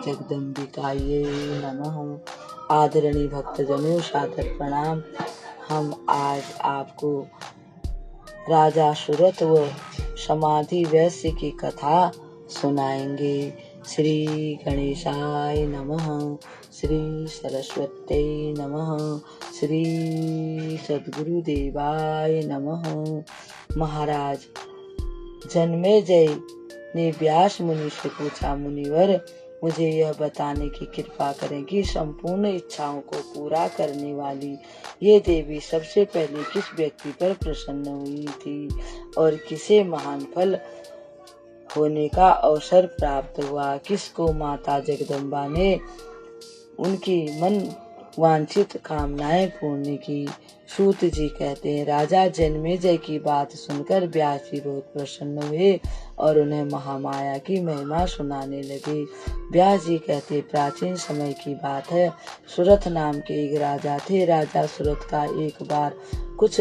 जगदम्बिकायै नमः। आदरणीय भक्तजनों, सादर प्रणाम। हम आज आपको राजा सुरथ व समाधि वैश्य की कथा सुनाएंगे। श्री गणेशाय नमः, श्री सरस्वत्यै नमः, श्री सद्गुरुदेवाय नमः। महाराज जन्मेजय ने व्यास मुनि से पूछा, मुनिवर, मुझे यह बताने की कृपा करें कि संपूर्ण इच्छाओं को पूरा करने वाली ये देवी सबसे पहले किस व्यक्ति पर प्रसन्न हुई थी और किसे महान फल होने का अवसर प्राप्त हुआ। किसको माता जगदम्बा ने उनकी मन वांछित कामनाएं पूर्ण की। सूत जी कहते हैं, राजा जन्मेजय की बात सुनकर व्यास जी बहुत प्रसन्न हुए और उन्हें महामाया की महिमा सुनाने लगे। व्यास जी कहते, प्राचीन समय की बात है। सुरथ नाम के एक राजा थे। राजा सुरथ का एक बार कुछ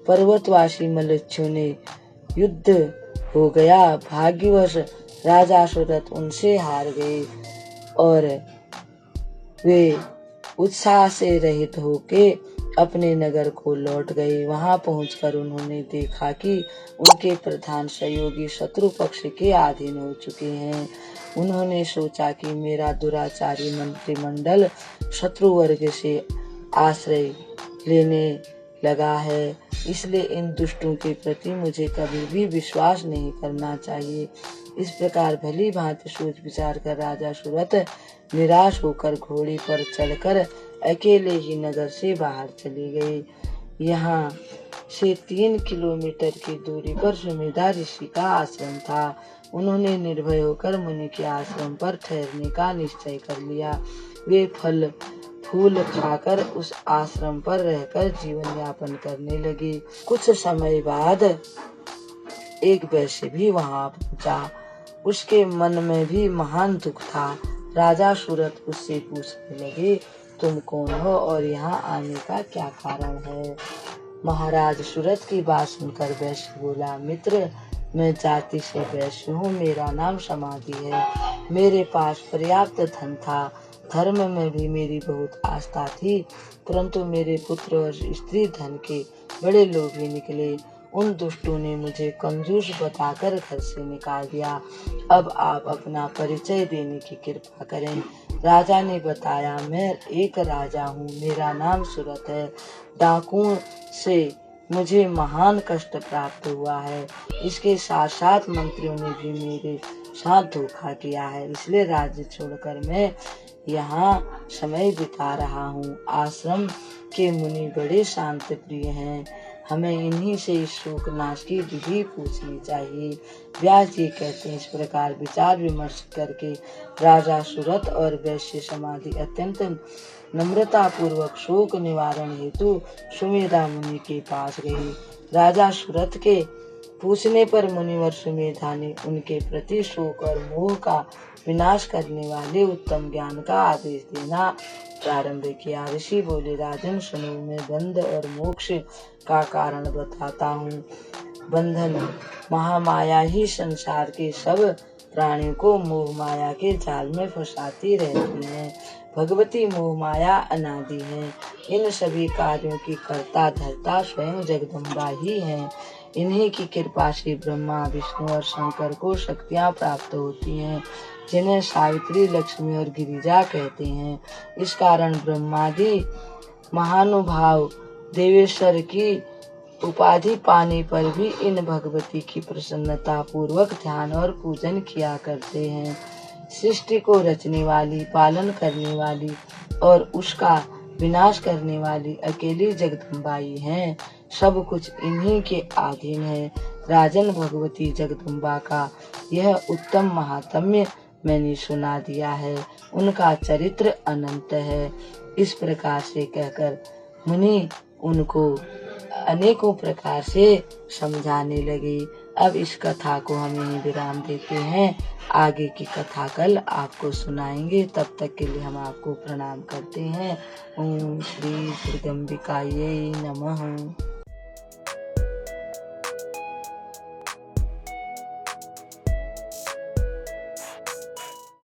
पर्वतवासी मल्लयों ने युद्ध हो गया। भाग्यवश राजा सुरथ उनसे हार गए और वे उत्साह से रहित होके अपने नगर को लौट गए। वहां पहुंचकर उन्होंने देखा कि उनके प्रधान सहयोगी शत्रु पक्ष के अधीन हो चुके हैं। उन्होंने सोचा कि मेरा दुराचारी मंत्रिमंडल शत्रु वर्ग से आश्रय लेने लगा है, इसलिए इन दुष्टों के प्रति मुझे कभी भी विश्वास नहीं करना चाहिए। इस प्रकार भली भांति सोच विचार कर राजा सुरथ निराश होकर घोड़े पर चढ़कर अकेले ही नगर से बाहर चले गए। यहाँ से 3 किलोमीटर की दूरी पर सुमेधा ऋषि का आश्रम था। उन्होंने निर्भय होकर मुनि के आश्रम पर ठहरने का निश्चय कर लिया। वे फल फूल खाकर उस आश्रम पर रहकर जीवन यापन करने लगे। कुछ समय बाद एक वैश्य भी वहां पहुंचा। उसके मन में भी महान दुख था। राजा सुरथ उससे पूछने लगे, तुम कौन हो और यहाँ आने का क्या कारण है। महाराज सुरथ की बात सुनकर वैश्य बोला, मित्र, मैं जाति से वैश्य हूँ। मेरा नाम समाधि है। मेरे पास पर्याप्त धन था। धर्म में भी मेरी बहुत आस्था थी, परंतु मेरे पुत्र और स्त्री धन के बड़े लोभी निकले। उन दुष्टों ने मुझे कंजूस बताकर घर से निकाल दिया। अब आप अपना परिचय देने की कृपा करें। राजा ने बताया, मैं एक राजा हूँ, मेरा नाम सुरथ है। डाकुओं से मुझे महान कष्ट प्राप्त हुआ है। इसके साथ साथ मंत्रियों ने भी मेरे साथ धोखा किया है, इसलिए राज्य छोड़कर मैं यहाँ समय बिता रहा हूँ। आश्रम के मुनि बड़े शांत प्रिय हैं। हमें इन्हीं से इस शोक नाश की विधि पूछनी चाहिए। व्यास जी कहते हैं, इस प्रकार विचार विमर्श करके राजा सुरथ और वैश्य समाधि अत्यंत नम्रता पूर्वक शोक निवारण हेतु सुमेधा मुनि के पास गए। राजा सुरथ के पूछने पर मुनिवर सुमेधा ने उनके प्रति शोक और मोह का विनाश करने वाले उत्तम ज्ञान का आदेश देना प्रारंभ किया। ऋषि बोले, राजन सुनो, मैं बंध और मोक्ष का कारण बताता हूँ। बंधन महामाया ही संसार के सब प्राणियों को मोह माया के जाल में फंसाती रहती है। भगवती मोह माया अनादि है। इन सभी कार्यों की कर्ता धर्ता स्वयं जगदम्बा ही है। इन्हीं की कृपा से ब्रह्मा विष्णु और शंकर को शक्तियाँ प्राप्त होती हैं, जिन्हें सावित्री, लक्ष्मी और गिरिजा कहते हैं। इस कारण ब्रह्मादि महानुभाव देवेश्वर की उपाधि पाने पर भी इन भगवती की प्रसन्नता पूर्वक ध्यान और पूजन किया करते हैं। सृष्टि को रचने वाली, पालन करने वाली और उसका विनाश करने वाली अकेली जगदम्बाई हैं। सब कुछ इन्हीं के अधीन है। राजन, भगवती जगदम्बा का यह उत्तम महात्म्य मैंने सुना दिया है। उनका चरित्र अनंत है। इस प्रकार से कहकर मुनि उनको अनेकों प्रकार से समझाने लगे। अब इस कथा को हम यहीं विराम देते हैं। आगे की कथा कल आपको सुनाएंगे। तब तक के लिए हम आपको प्रणाम करते हैं। ओम श्री जगदम्बिकायै नमः।